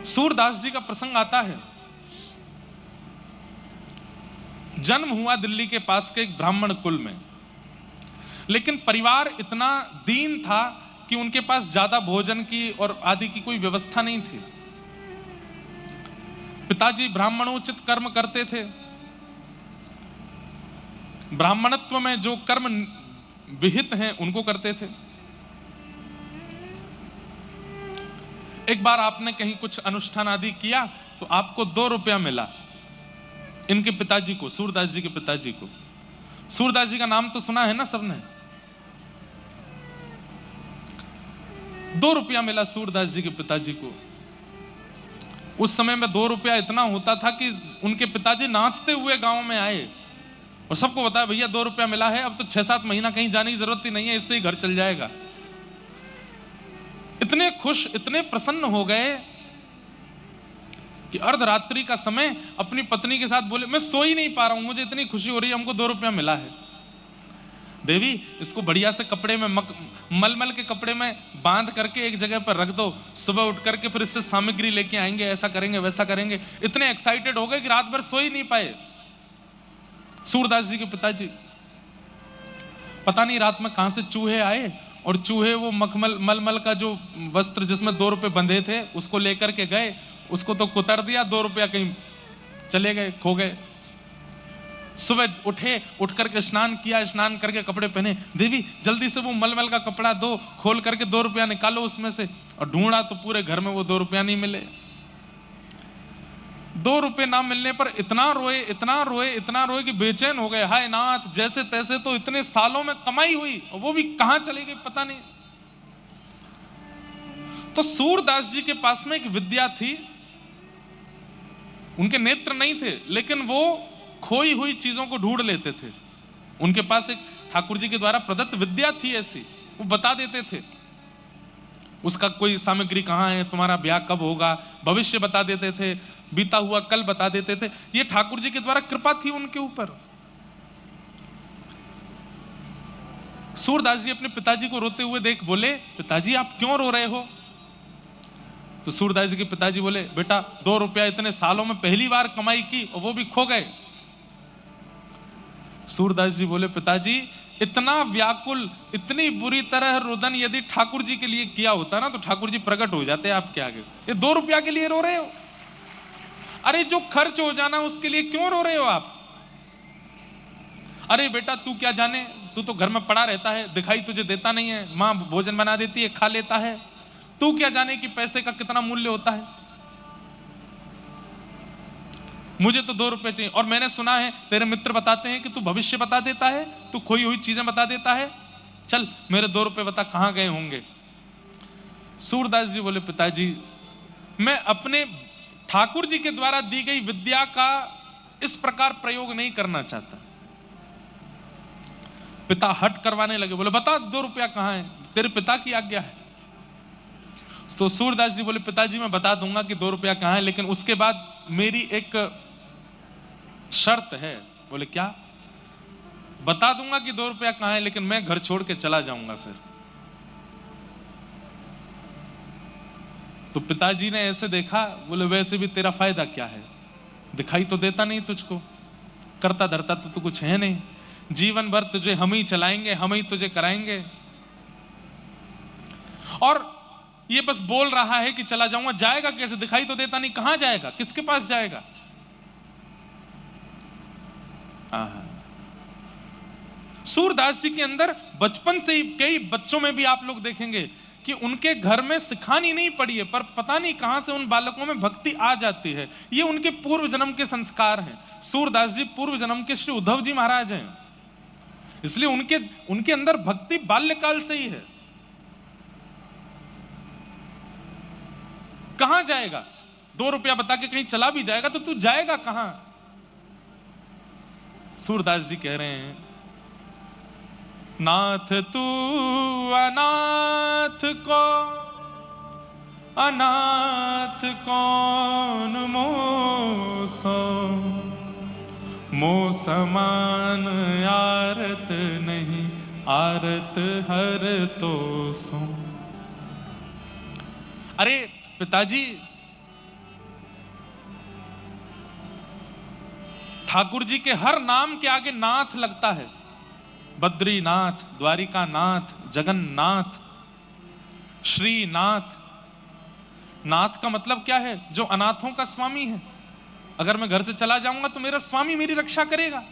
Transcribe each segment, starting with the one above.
सूरदास जी का प्रसंग आता है। जन्म हुआ दिल्ली के पास के एक ब्राह्मण कुल में, लेकिन परिवार इतना दीन था कि उनके पास ज्यादा भोजन की और आदि की कोई व्यवस्था नहीं थी। पिताजी ब्राह्मणोचित कर्म करते थे। ब्राह्मणत्व में जो कर्म विहित हैं उनको करते थे। एक बार आपने कहीं कुछ अनुष्ठान आदि किया तो आपको 2 रुपया मिला। इनके पिताजी को, सूरदास जी के पिताजी को। सूरदास जी का नाम तो सुना है ना सबने। 2 रुपया मिला सूरदास जी के पिताजी को। उस समय में 2 रुपया इतना होता था कि उनके पिताजी नाचते हुए गांव में आए और सबको बताया, भैया 2 रुपया मिला है, अब तो 6-7 महीना कहीं जाने की जरूरत ही नहीं है, इससे ही घर चल जाएगा। इतने खुश, इतने प्रसन्न हो गए कि अर्धरात्रि का समय अपनी पत्नी के साथ बोले, मैं सो ही नहीं पा रहा हूं, मुझे इतनी खुशी हो रही है, हमको 2 रुपया मिला है। देवी, इसको बढ़िया से कपड़े में मलमल के कपड़े में बांध करके एक जगह पर रख दो, सुबह उठ करके फिर इससे सामग्री लेके आएंगे, ऐसा करेंगे वैसा करेंगे। इतने एक्साइटेड हो गए कि रात भर सो ही नहीं पाए सूरदास जी के पिताजी। पता नहीं रात में कहां से चूहे आए और चूहे वो मलमल का जो वस्त्र जिसमें 2 रुपए बंधे थे उसको लेकर के गए, उसको तो कुतर दिया, 2 रुपया कहीं चले गए, खो गए। सुबह उठे, उठ करके स्नान किया, स्नान करके कपड़े पहने, देवी जल्दी से वो मलमल का कपड़ा दो, खोल करके 2 रुपया निकालो उसमें से। और ढूंढा तो पूरे घर में वो 2 रुपया नहीं मिले। 2 रुपए ना मिलने पर इतना रोए, इतना रोए, इतना रोए कि बेचैन हो गए। हाय नाथ, जैसे तैसे तो इतने सालों में कमाई हुई और वो भी कहां चली गई पता नहीं। तो सूरदास जी के पास में एक विद्या थी। उनके नेत्र नहीं थे, लेकिन वो खोई हुई चीजों को ढूंढ लेते थे। उनके पास एक ठाकुर जी के द्वारा प्रदत्त विद्या थी ऐसी, वो बता देते थे। उसका कोई सामग्री कहां है, तुम्हारा ब्याह कब होगा, भविष्य बता देते थे, बीता हुआ कल बता देते थे। ये ठाकुर जी के द्वारा कृपा थी उनके ऊपर। सूरदास जी अपने पिताजी को रोते हुए देख बोले, पिताजी आप क्यों रो रहे हो? तो सूरदास जी के पिताजी बोले, बेटा 2 रुपया इतने सालों में पहली बार कमाई की और वो भी खो गए। सूरदास जी बोले, पिताजी इतना व्याकुल, इतनी बुरी तरह रुदन यदि ठाकुर जी के लिए किया होता ना तो ठाकुर जी प्रकट हो जाते आपके आगे। ये 2 रुपया के लिए रो रहे हो? अरे जो खर्च हो जाना उसके लिए क्यों रो रहे हो आप? अरे बेटा तू क्या जाने, तू तो घर में पड़ा रहता है, दिखाई तुझे देता नहीं है, मां भोजन बना देती है, खा लेता है, तू क्या जाने कि पैसे का कितना मूल्य होता है। मुझे तो 2 रुपए चाहिए। और मैंने सुना है तेरे मित्र बताते हैं कि तू भविष्य बता देता है, तू खोई हुई चीजें बता देता है, चल मेरे 2 रुपए बता कहां गए होंगे। सूरदास जी बोले, पिताजी मैं अपने ठाकुर जी के द्वारा दी गई विद्या का इस प्रकार प्रयोग नहीं करना चाहता। पिता हट करवाने लगे, बोले बता 2 रुपया कहां है, तेरे पिता की आज्ञा है। तो सूरदास जी बोले, पिताजी मैं बता दूंगा कि 2 रुपया कहां है, लेकिन उसके बाद मेरी एक शर्त है। बोले क्या? बता दूंगा कि 2 रुपया कहां है, लेकिन मैं घर छोड़ के चला जाऊंगा फिर। तो पिताजी ने ऐसे देखा, बोले वैसे भी तेरा फायदा क्या है, दिखाई तो देता नहीं तुझको, करता धरता तो तू कुछ है नहीं, जीवन भर तुझे हम ही चलाएंगे, हम ही तुझे कराएंगे। और ये बस बोल रहा है कि चला जाऊंगा, जाएगा कैसे, दिखाई तो देता नहीं, कहां जाएगा, किसके पास जाएगा? सूरदास जी के अंदर बचपन से ही, कई बच्चों में भी आप लोग देखेंगे कि उनके घर में सिखानी नहीं पड़ी है, पर पता नहीं कहां से उन बालकों में भक्ति आ जाती है। ये उनके पूर्व जन्म के संस्कार हैं। सूरदास जी पूर्व जन्म के श्री उद्धव जी महाराज हैं, इसलिए उनके अंदर भक्ति बाल्यकाल से ही है। कहां जाएगा? 2 रुपया बता के कहीं चला भी जाएगा तो तू जाएगा कहां? सूरदास जी कह रहे हैं, नाथ तू अनाथ को अनाथ कौन मोसो, मो समान आरत नहीं, आरत हर तो सो। अरे पिताजी ठाकुर जी के हर नाम के आगे नाथ लगता है। बद्रीनाथ, द्वारिकानाथ, जगन्नाथ, श्रीनाथ। नाथ का मतलब क्या है? जो अनाथों का स्वामी है। अगर मैं घर से चला जाऊंगा तो मेरा स्वामी मेरी रक्षा करेगा।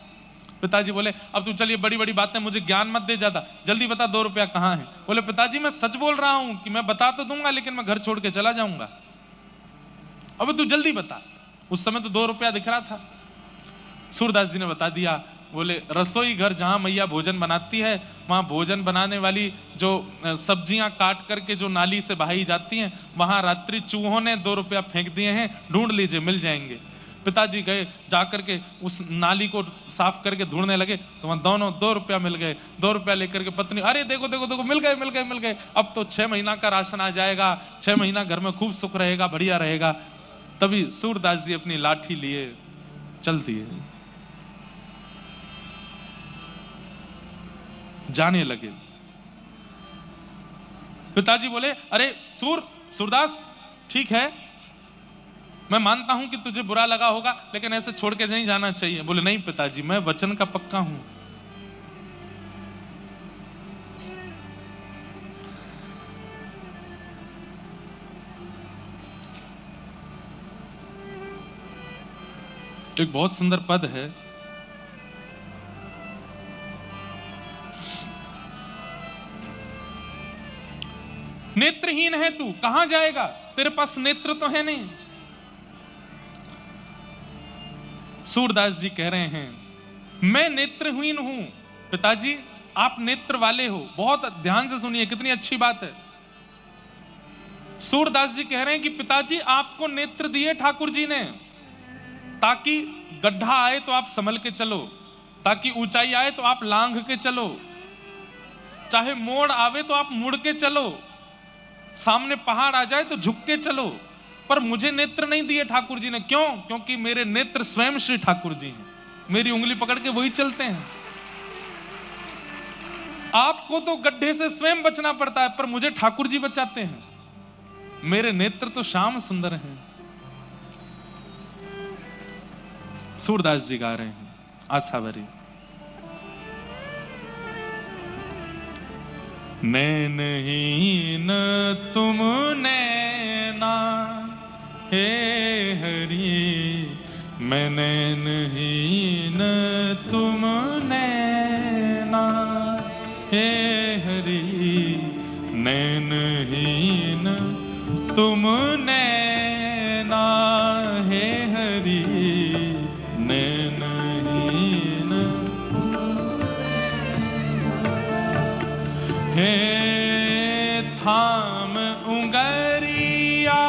पिताजी बोले अब तू चलिए, बड़ी बड़ी बातें, मुझे ज्ञान मत दे ज्यादा, जल्दी बता 2 रुपया कहाँ है। बोले पिताजी मैं सच बोल रहा हूं कि मैं बता तो दूंगा लेकिन मैं घर छोड़ के चला जाऊंगा। अब तू जल्दी बता। उस समय तो 2 रुपया दिख रहा था। सूरदास जी ने बता दिया। बोले रसोई घर जहां मैया भोजन बनाती है, वहां भोजन बनाने वाली जो सब्जियां काट करके जो नाली से बहाई जाती हैं, वहां रात्रि चूहों ने 2 रुपया फेंक दिए हैं, ढूंढ लीजिए मिल जाएंगे। पिताजी गए, जाकर के उस नाली को साफ करके ढूंढने लगे तो वहां दोनों 2 रुपया मिल गए। 2 रुपया लेकर के पत्नी, अरे देखो देखो देखो, मिल गए मिल गए मिल गए, अब तो 6 महीना का राशन आ जाएगा, 6 महीना घर में खूब सुख रहेगा, बढ़िया रहेगा। तभी सूरदास जी अपनी लाठी लिए चल दिए, जाने लगे। पिताजी बोले अरे सूरदास ठीक है, मैं मानता हूं कि तुझे बुरा लगा होगा लेकिन ऐसे छोड़ के नहीं जाना चाहिए। बोले नहीं पिताजी, मैं वचन का पक्का हूं। एक बहुत सुंदर पद है, नेत्रहीन है तू, कहां जाएगा, तेरे पास नेत्र तो है नहीं। सूरदास जी कह रहे हैं मैं नेत्रहीन हूं। पिताजी आप नेत्र वाले हो, बहुत ध्यान से सुनिए, कितनी अच्छी बात है। सूरदास जी कह रहे हैं कि पिताजी आपको नेत्र दिए ठाकुर जी ने, ताकि गड्ढा आए तो आप संभल के चलो, ताकि ऊंचाई आए तो आप लांघ के चलो, चाहे मोड़ आवे तो आप मुड़ के चलो, सामने पहाड़ आ जाए तो झुक के चलो। पर मुझे नेत्र नहीं दिए ठाकुर जी ने। क्यों? क्योंकि मेरे नेत्र स्वयं श्री ठाकुर जी हैं, मेरी उंगली पकड़ के वही चलते हैं। आपको तो गड्ढे से स्वयं बचना पड़ता है, पर मुझे ठाकुर जी बचाते हैं। मेरे नेत्र तो श्याम सुंदर हैं। सूरदास जी गा रहे हैं आसावरी। नैनहीन तुम नैना हे हरि, मैं नैनहीन तुम नैना हे हरि, नैनहीन तुम नैना हे हरि, नैनहीन हे थाम उंगरिया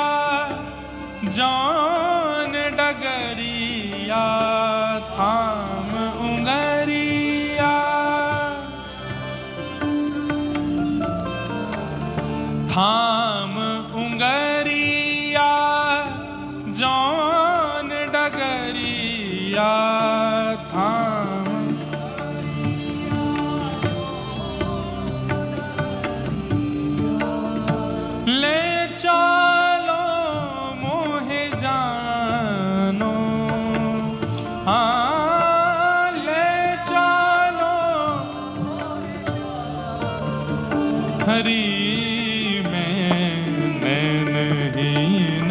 जान डगरिया, थाम उंगरिया, थाम उंगरिया जान डगरिया, थाम ले चलो मोहे जानो, हाँ ले चलो हरि, मैं नैनहीन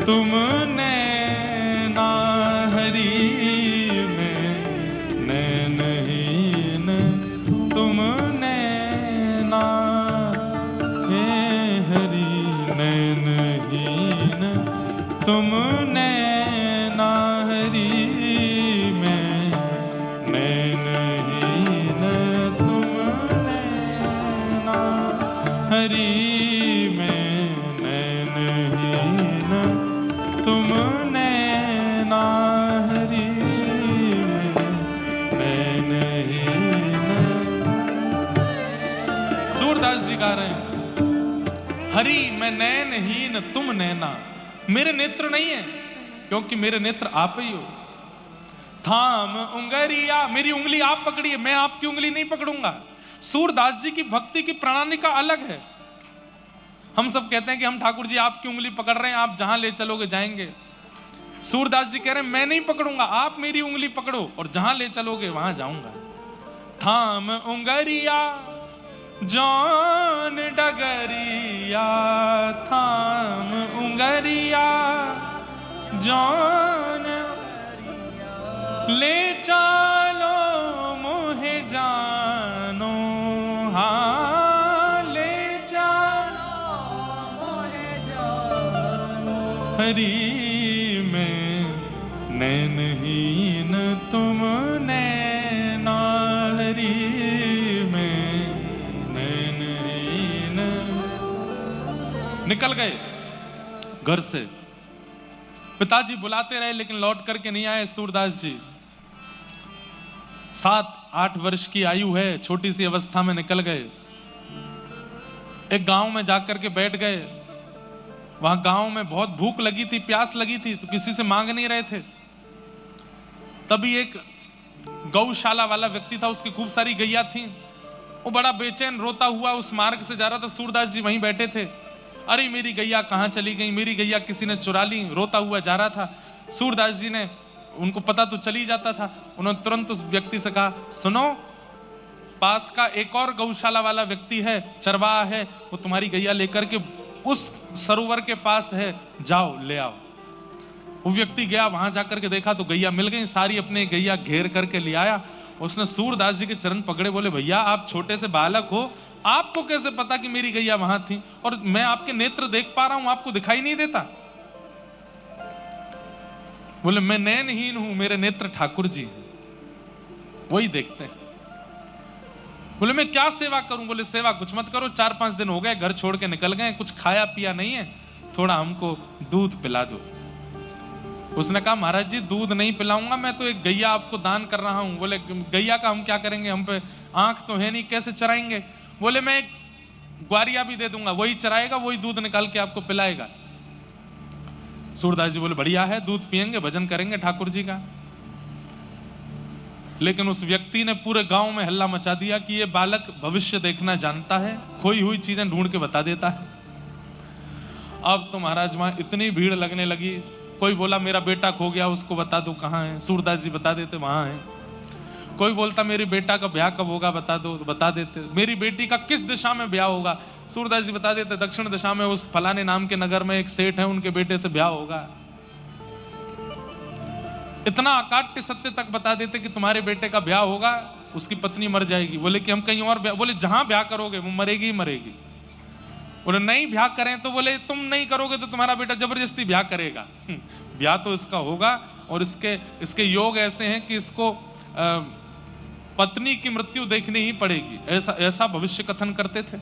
तुम नैना हरि, मैं नैनहीन तुम नैना नैनहीन तुम नैना हरि, मैं नैनहीन तुम नैना हरि, मैं नैनहीन तुम नैना हरि, मैं नैनहीन। सूरदास जी गा रहे हैं हरि मैं नैनहीन तुम नैना, मेरे नेत्र नहीं है क्योंकि मेरे नेत्र आप ही हो। थाम उंगरिया, मेरी उंगली आप पकड़िए, मैं आपकी उंगली नहीं पकड़ूंगा। सूरदास जी की भक्ति की प्रणाली का अलग है। हम सब कहते हैं कि हम ठाकुर जी आपकी उंगली पकड़ रहे हैं, आप जहां ले चलोगे जाएंगे। सूरदास जी कह रहे हैं मैं नहीं पकड़ूंगा, आप मेरी उंगली पकड़ो और जहां ले चलोगे वहां जाऊंगा। थाम उंगरिया जौन डगरिया, थाम उंगरिया जौन ले चलो मोहे जानो, हाँ ले चलो मोहे जानो। हरी में नैनहीन तुम नैना, हरी में नैनहीन। निकल गए घर से। पिताजी बुलाते रहे लेकिन लौट करके नहीं आए सूरदास जी। 7-8 वर्ष की आयु है, छोटी सी अवस्था में निकल गए। एक गांव में जाकर के बैठ गए। वहां गांव में बहुत भूख लगी थी, प्यास लगी थी, तो किसी से मांग नहीं रहे थे। तभी एक गौशाला वाला व्यक्ति था, उसकी खूब सारी गैया थी। वो बड़ा बेचैन रोता हुआ उस मार्ग से जा रहा था। सूरदास जी वहीं बैठे थे। अरे मेरी गैया कहां चली गई, मेरी गैया किसी ने चुरा ली। रोता हुआ जा रहा था। सूरदास जी ने, उनको पता तो चली जाता था, उन्होंने तुरंत उस व्यक्ति से कहा, सुनो, पास का एक और गौशाला वाला व्यक्ति है, चरवाहा है, वो तुम्हारी गैया लेकर के उस सरोवर के पास है, जाओ ले आओ। वो व्यक्ति गया, वहां जाकर के देखा तो गैया मिल गई सारी, अपने गैया घेर करके ले आया। उसने सूरदास जी के चरण पकड़े, बोले भैया आप छोटे से बालक हो, आपको कैसे पता कि मेरी गैया वहां थी, और मैं आपके नेत्र देख पा रहा हूं, आपको दिखाई नहीं देता? बोले मैं नैनहीन हूं, मेरे नेत्र ठाकुर जी वही देखते हैं। बोले मैं क्या सेवा करूं? बोले सेवा कुछ मत करो, 4-5 दिन हो गए घर छोड़ के निकल गए, कुछ खाया पिया नहीं है, थोड़ा हमको दूध पिला दो। उसने कहा महाराज जी दूध नहीं पिलाऊंगा, मैं तो एक गैया आपको दान कर रहा हूं। बोले गैया का हम क्या करेंगे, हम पे आंख तो है नहीं, कैसे चराएंगे? बोले मैं एक ग्वारिया भी दे दूंगा, वही चराएगा, वही दूध निकाल के आपको पिलाएगा। सूरदास जी बोले बढ़िया है, दूध पिएंगे, भजन करेंगे ठाकुर जी का। लेकिन उस व्यक्ति ने पूरे गांव में हल्ला मचा दिया कि ये बालक भविष्य देखना जानता है, खोई हुई चीजें ढूंढ के बता देता है। अब तो महाराज वहां इतनी भीड़ लगने लगी। कोई बोला मेरा बेटा खो गया, उसको बता दो कहाँ है, सूरदास जी बता देते वहां है। कोई बोलता मेरे बेटा का ब्याह कब होगा, बता दो, तो बता देते। मेरी बेटी का किस दिशा में ब्याह होगा, सूरदास जी बता देते, दक्षिण दिशा में उस फलाने नाम के नगर में एक सेठ है, उनके बेटे से ब्याह होगा। इतना अकाट्य सत्य तक बता देते कि तुम्हारे बेटे का ब्याह होगा, उसकी पत्नी मर जाएगी। बोले कि हम कहीं और ब्याह, बोले जहां ब्याह करोगे वो मरेगी ही मरेगी। बोले नहीं ब्याह करें, तो बोले तुम नहीं करोगे तो तुम्हारा बेटा जबरदस्ती ब्याह करेगा। ब्याह तो इसका होगा, और इसके योग ऐसे हैं कि इसको पत्नी की मृत्यु देखनी ही पड़ेगी, ऐसा भविष्य कथन करते थे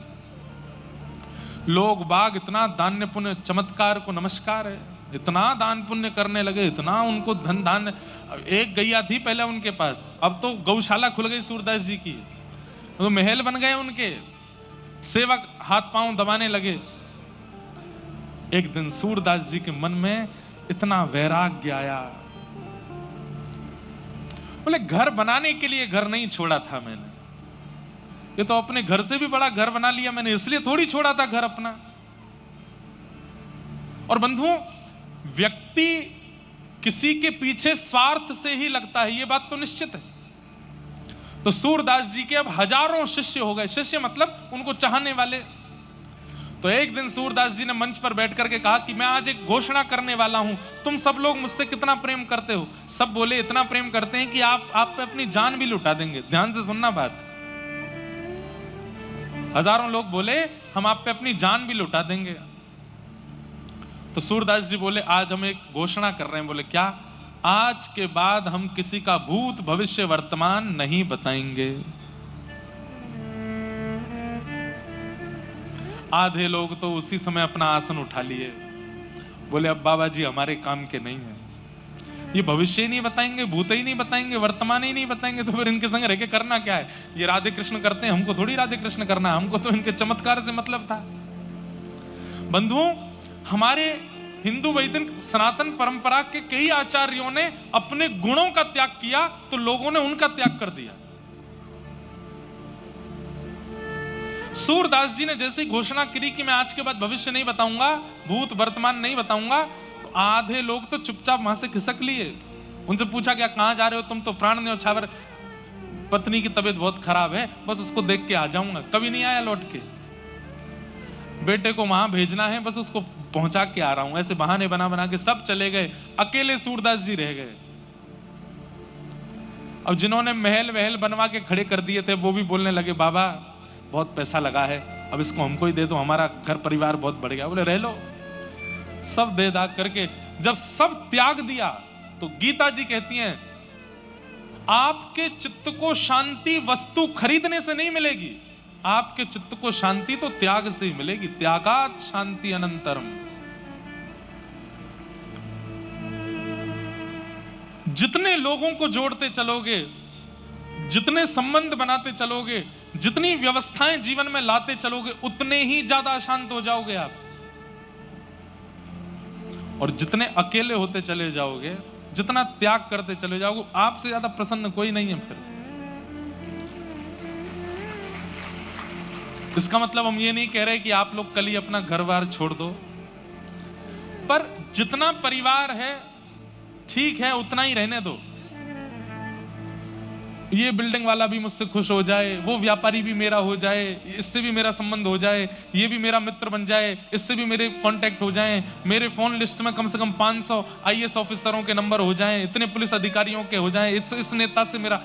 लोग बाग। इतना दान्य पुण्य, चमत्कार को नमस्कार है, इतना दान पुण्य करने लगे, इतना उनको धन धान्य। एक गैया थी पहले उनके पास, अब तो गौशाला खुल गई सूरदास जी की, तो महल बन गए उनके, सेवक हाथ पांव दबाने लगे। एक दिन सूरदास जी के मन में इतना वैराग्य आया, बोले घर बनाने के लिए घर नहीं छोड़ा था मैंने, ये तो अपने घर से भी बड़ा घर बना लिया मैंने, इसलिए थोड़ी छोड़ा था घर अपना। और बंधुओं, व्यक्ति किसी के पीछे स्वार्थ से ही लगता है, ये बात तो निश्चित है। तो सूरदास जी के अब हजारों शिष्य हो गए, शिष्य मतलब उनको चाहने वाले। तो एक दिन सूरदास जी ने मंच पर बैठ करके कहा कि मैं आज एक घोषणा करने वाला हूं, तुम सब लोग मुझसे कितना प्रेम करते हो। सब बोले इतना प्रेम करते हैं कि आप पे अपनी जान भी लुटा देंगे। ध्यान से सुनना बात। हजारों लोग बोले हम आप पे अपनी जान भी लुटा देंगे। तो सूरदास जी बोले आज हम एक घोषणा कर रहे हैं। बोले क्या? आज के बाद हम किसी का भूत भविष्य वर्तमान नहीं बताएंगे। आधे लोग तो उसी समय अपना आसन उठा लिए, बोले अब बाबा जी हमारे काम के नहीं है, ये भविष्य ही नहीं बताएंगे, भूत ही नहीं बताएंगे, वर्तमान ही नहीं बताएंगे, तो फिर इनके संग रह के करना क्या है? ये राधे कृष्ण करते हैं, हमको थोड़ी राधे कृष्ण करना, हमको तो इनके चमत्कार से मतलब था। बंधुओं, हमारे हिंदू वैदिक सनातन परंपरा के कई आचार्यों ने अपने गुणों का त्याग किया, तो लोगों ने उनका त्याग कर दिया। सूरदास जी ने जैसे घोषणा करी कि मैं आज के बाद भविष्य नहीं बताऊंगा, भूत वर्तमान नहीं बताऊंगा, तो आधे लोग तो चुपचाप वहां से खिसक लिए। उनसे पूछा गया कहां जा रहे हो तुम, तो प्राण न्योछावर पत्नी की तबीयत बहुत खराब है, बस उसको देख के आ जाऊंगा। कभी नहीं आया लौट के। बेटे को वहां भेजना है, बस उसको पहुंचा के आ रहा हूं। ऐसे बहाने बना बना के सब चले गए, अकेले सूरदास जी रह गए। अब जिन्होंने महल वहल बनवा के खड़े कर दिए थे वो भी बोलने लगे बाबा बहुत पैसा लगा है, अब इसको हमको ही दे दो, हमारा घर परिवार बहुत बढ़ गया। बोले रह लो। सब दे दाग करके जब सब त्याग दिया तो गीता जी कहती हैं आपके चित्त को शांति वस्तु खरीदने से नहीं मिलेगी, आपके चित्त को शांति तो त्याग से ही मिलेगी। त्यागात शांति अनंतरम। जितने लोगों को जोड़ते चलोगे, जितने संबंध बनाते चलोगे, जितनी व्यवस्थाएं जीवन में लाते चलोगे, उतने ही ज्यादा अशांत हो जाओगे आप। और जितने अकेले होते चले जाओगे, जितना त्याग करते चले जाओगे, आपसे ज्यादा प्रसन्न कोई नहीं है फिर। इसका मतलब हम ये नहीं कह रहे कि आप लोग कल ही अपना घर बार छोड़ दो, पर जितना परिवार है ठीक है उतना ही रहने दो। ये बिल्डिंग वाला भी मुझसे खुश हो जाए, वो व्यापारी भी मेरा हो जाए, इससे भी मेरा संबंध हो जाए, ये भी मेरा मित्र बन जाए, इससे भी मेरे कांटेक्ट हो जाएं, मेरे फोन लिस्ट में कम से कम 500 आईएएस ऑफिसरों के नंबर हो जाएं, इतने पुलिस अधिकारियों के हो जाएं, इस नेता से मेरा।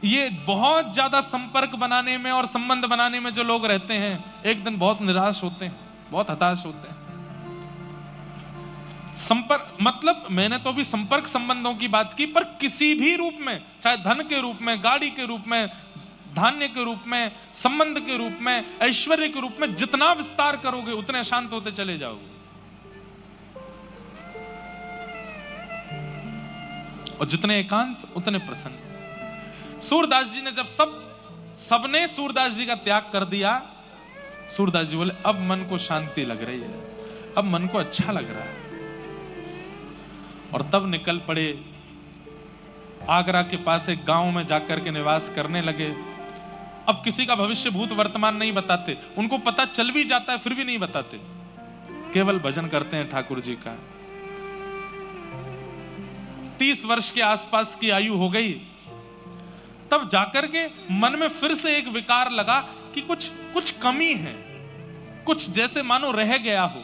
ये बहुत ज्यादा संपर्क बनाने में और संबंध बनाने में जो लोग रहते हैं, एक दिन बहुत निराश होते हैं, बहुत हताश होते हैं। संपर्क मतलब मैंने तो अभी संपर्क संबंधों की बात की, पर किसी भी रूप में, चाहे धन के रूप में, गाड़ी के रूप में, धान्य के रूप में, संबंध के रूप में, ऐश्वर्य के रूप में, जितना विस्तार करोगे उतने शांत होते चले जाओगे। और जितने एकांत उतने प्रसन्न। सूरदास जी ने जब सबने सूरदास जी का त्याग कर दिया, सूरदास जी बोले अब मन को शांति लग रही है, अब मन को अच्छा लग रहा है। और तब निकल पड़े, आगरा के पास एक गांव में जाकर के निवास करने लगे। अब किसी का भविष्य भूत वर्तमान नहीं बताते, उनको पता चल भी जाता है फिर भी नहीं बताते, केवल भजन करते हैं ठाकुर जी का। 30 वर्ष के आसपास की आयु हो गई, तब जाकर के मन में फिर से एक विकार लगा कि कुछ कमी है, कुछ जैसे मानो रह गया हो।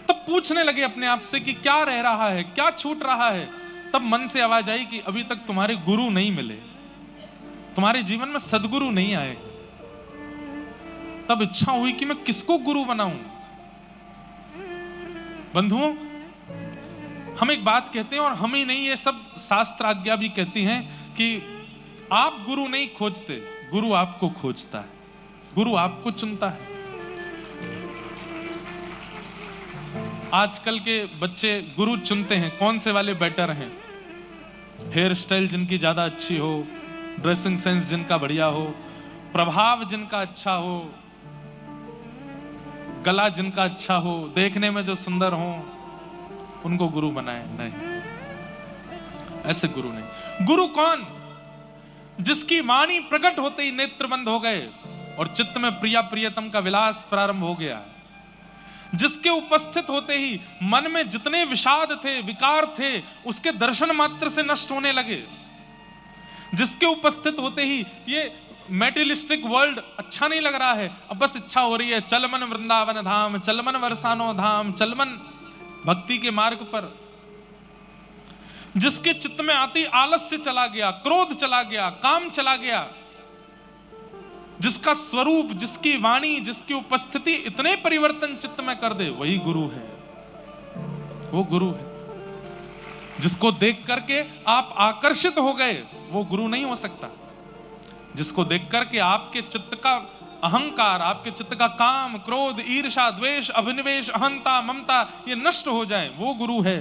तब पूछने लगे अपने आप से कि क्या रह रहा है, क्या छूट रहा है। तब मन से आवाज आई कि अभी तक तुम्हारे गुरु नहीं मिले, तुम्हारे जीवन में सदगुरु नहीं आए। तब इच्छा हुई कि मैं किसको गुरु बनाऊं। बंधुओं, हम एक बात कहते हैं, और हम ही नहीं, ये सब शास्त्र आज्ञा भी कहती हैं कि आप गुरु नहीं खोजते, गुरु आपको खोजता है, गुरु आपको चुनता है। आजकल के बच्चे गुरु चुनते हैं कौन से वाले बेटर हैं, हेयर स्टाइल जिनकी ज्यादा अच्छी हो, ड्रेसिंग सेंस जिनका बढ़िया हो, प्रभाव जिनका अच्छा हो, गला जिनका अच्छा हो, देखने में जो सुंदर हो, उनको गुरु बनाए। नहीं, ऐसे गुरु नहीं। गुरु कौन? जिसकी वाणी प्रकट होते ही नेत्र बंद हो गए और चित्त में प्रिया प्रियतम का विलास प्रारंभ हो गया, जिसके उपस्थित होते ही मन में जितने विषाद थे, विकार थे, उसके दर्शन मात्र से नष्ट होने लगे, जिसके उपस्थित होते ही ये मेटेरियलिस्टिक वर्ल्ड अच्छा नहीं लग रहा है, अब बस इच्छा हो रही है चल मन वृंदावन धाम, चल मन वरसानो धाम, चल मन भक्ति के मार्ग पर। जिसके चित्त में आती आलस्य चला गया, क्रोध चला गया, काम चला गया, जिसका स्वरूप, जिसकी वाणी, जिसकी उपस्थिति इतने परिवर्तन चित्त में कर दे, वही गुरु है। वो गुरु है। जिसको देख करके आप आकर्षित हो गए, वो गुरु नहीं हो सकता। जिसको देख करके आपके चित्त का अहंकार, आपके चित्त का काम, क्रोध, ईर्ष्या, द्वेष, अभिनिवेश, अहंता, ममता ये नष्ट हो जाए, वो गुरु है।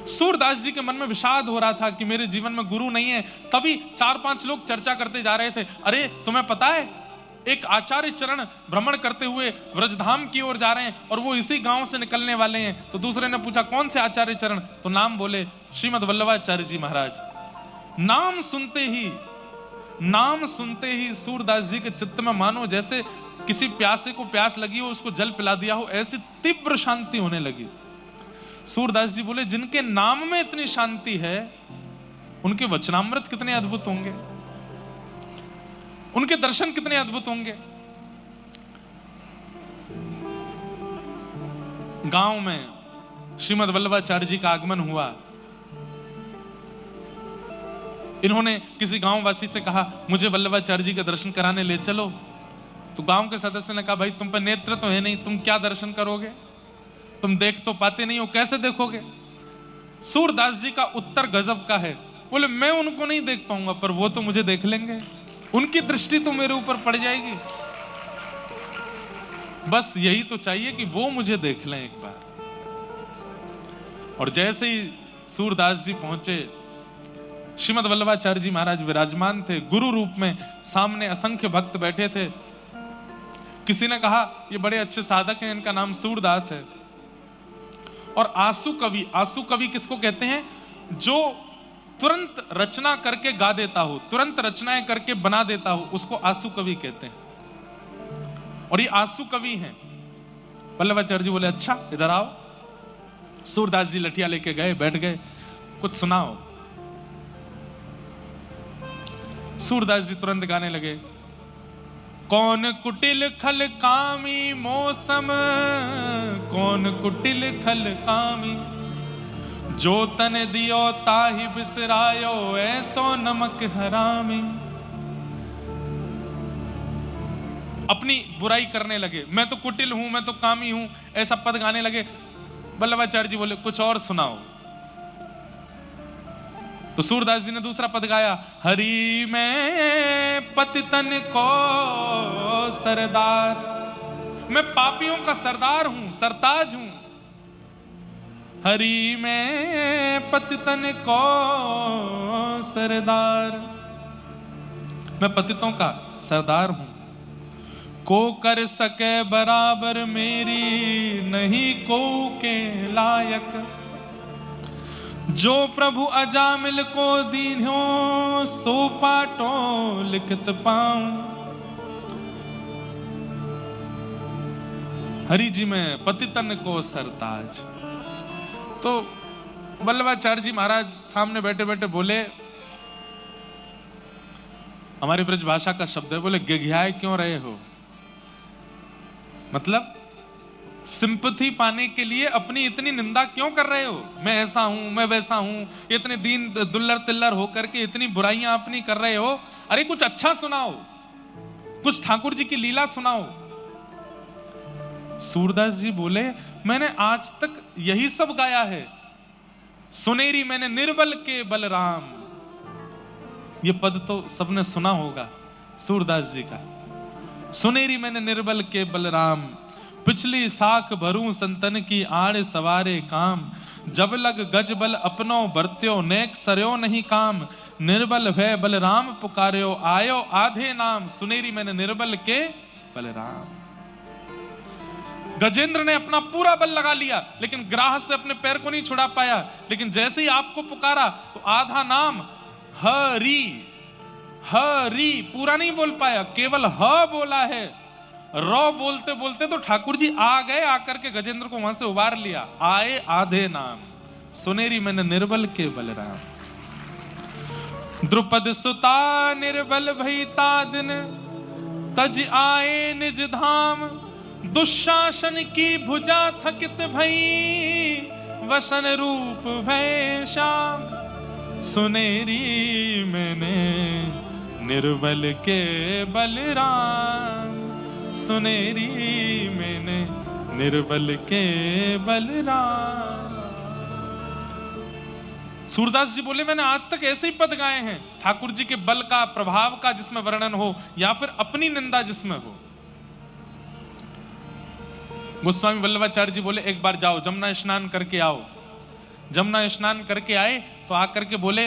सूरदास जी के मन में विषाद हो रहा था कि मेरे जीवन में गुरु नहीं है। तभी 4-5 लोग चर्चा करते जा रहे थे, अरे तुम्हें पता है एक आचार्य चरण भ्रमण करते हुए व्रजधाम की ओर जा रहे हैं और वो इसी गांव से निकलने वाले हैं। तो दूसरे ने पूछा कौन से आचार्य चरण? तो नाम बोले श्रीमद वल्लभाचार्य जी महाराज। नाम सुनते ही सूरदास जी के चित्त में मानो जैसे किसी प्यासे को प्यास लगी हो, उसको जल पिला दिया हो, ऐसी तीव्र शांति होने लगी। सूरदास जी बोले जिनके नाम में इतनी शांति है, उनके वचनामृत कितने अद्भुत होंगे, उनके दर्शन कितने अद्भुत होंगे। गांव में श्रीमद् वल्लभाचार्य जी का आगमन हुआ। इन्होंने किसी गांववासी से कहा मुझे वल्लभाचार्य जी के दर्शन कराने ले चलो। तो गांव के सदस्य ने कहा भाई तुम पर नेत्र तो है नहीं, तुम क्या दर्शन करोगे, तुम देख तो पाते नहीं हो, कैसे देखोगे। सूरदास जी का उत्तर गजब का है। बोले मैं उनको नहीं देख पाऊंगा, पर वो तो मुझे देख लेंगे, उनकी दृष्टि तो मेरे ऊपर पड़ जाएगी। बस यही तो चाहिए कि वो मुझे देख लें एक बार। और जैसे ही सूरदास जी पहुंचे, श्रीमद् वल्लभाचार्य जी महाराज विराजमान थे गुरु रूप में, सामने असंख्य भक्त बैठे थे। किसी ने कहा ये बड़े अच्छे साधक हैं, इनका नाम सूरदास है। और आंसू कवि, आंसू कवि किसको कहते हैं, जो तुरंत रचना करके गा देता हो, तुरंत रचनाएं करके बना देता हो, उसको आंसू कवि कहते हैं। और ये आंसू कवि हैं। वल्लभाचार्य जी बोले अच्छा इधर आओ। सूरदास जी लठिया लेके गए, बैठ गए, कुछ सुनाओ। सूरदास जी तुरंत गाने लगे। कौन कुटिल खल कामी मौसम, कौन कुटिल खल कामी, जो तन दियो ताहि बिसरायो, ऐसो नमक हरामी। अपनी बुराई करने लगे, मैं तो कुटिल हूं, मैं तो कामी हूं, ऐसा पद गाने लगे। वल्लभाचार्य जी बोले कुछ और सुनाओ। तो सूरदास जी ने दूसरा पद गाया। हरि मैं पतितन को सरदार, मैं पापियों का सरदार हूं, सरताज हूं। हरि मैं पतितन को सरदार, मैं पतितों का सरदार हूं। को कर सके बराबर मेरी, नहीं को के लायक। जो प्रभु अजामिल को दीन्यो, सो पाटो लिखत पाऊं। हरि जी में पतितन को सरताज। तो वल्लभाचार्य जी महाराज सामने बैठे बैठे बोले, हमारी ब्रज भाषा का शब्द है, बोले गिघियाए क्यों रहे हो, मतलब सिंपैथी पाने के लिए अपनी इतनी निंदा क्यों कर रहे हो। मैं ऐसा हूं, मैं वैसा हूं, इतने दीन दुल्लर तिल्लर होकर के इतनी बुराइयां अपनी कर रहे हो। अरे कुछ अच्छा सुनाओ, कुछ ठाकुर जी की लीला सुनाओ। सूरदास जी बोले मैंने आज तक यही सब गाया है। सुनेरी मैंने निर्बल के बलराम, ये पद तो सबने सुना होगा सूरदास जी का। सुनेरी मैंने निर्बल के बलराम, पिछली साख भरूं संतन की आड़ सवारे काम। जब लग गज बल अपनो बरत्यो, नेक सरयो नहीं काम। निर्बल भय बलराम पुकार्यो, आयो आधे नाम। सुनेरी मैंने निर्बल के बलराम। गजेंद्र ने अपना पूरा बल लगा लिया, लेकिन ग्राह से अपने पैर को नहीं छुड़ा पाया। लेकिन जैसे ही आपको पुकारा तो आधा नाम हरि, हरि पूरा नहीं बोल पाया, केवल ह बोला है। रौ बोलते बोलते तो ठाकुर जी आ गए, आकर के गजेंद्र को वहां से उबार लिया। आए आधे नाम, सुनेरी मैंने निर्बल के बलराम। द्रुपद सुता निर्बल भईता दिन, तज आए निज धाम। दुशासन की भुजा थकित भई, वसन रूप भय श्याम। सुनेरी मैंने निर्बल के बलराम, सुनेरी मैंने निर्बल के बलराम। सूरदास जी बोले मैंने आज तक ऐसे ही पद गाए हैं, ठाकुर जी के बल का, प्रभाव का जिसमें वर्णन हो, या फिर अपनी निंदा जिसमें हो। गोस्वामी वल्लभाचार्य जी बोले एक बार जाओ जमुना स्नान करके आओ। जमुना स्नान करके आए तो आकर के बोले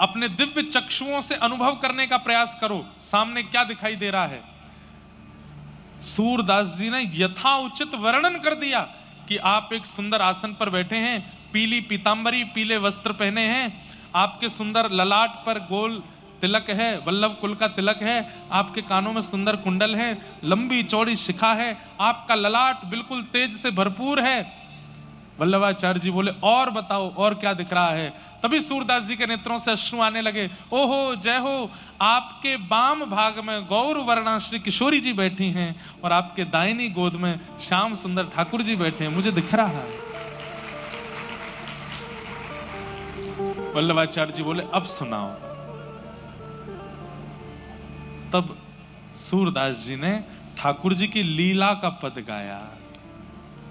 अपने दिव्य चक्षुओं से अनुभव करने का प्रयास करो, सामने क्या दिखाई दे रहा है। सूरदास जी ने यथा उचित वर्णन कर दिया कि आप एक सुंदर आसन पर बैठे हैं, पीली पीतांबरी, पीले वस्त्र पहने हैं, आपके सुंदर ललाट पर गोल तिलक है, वल्लभ कुल का तिलक है, आपके कानों में सुंदर कुंडल है, लंबी चौड़ी शिखा है, आपका ललाट बिल्कुल तेज से भरपूर है। वल्लभाचार्य जी बोले और बताओ और क्या दिख रहा है? तभी सूरदास जी के नेत्रों से अश्रु आने लगे। ओहो जय हो, आपके बाम भाग में गौर वर्णा श्री किशोरी जी बैठी हैं और आपके दाहिनी गोद में श्याम सुंदर ठाकुर जी बैठे हैं, मुझे दिख रहा है। वल्लभाचार्य जी बोले अब सुनाओ। तब सूरदास जी ने ठाकुर जी की लीला का पद गाया।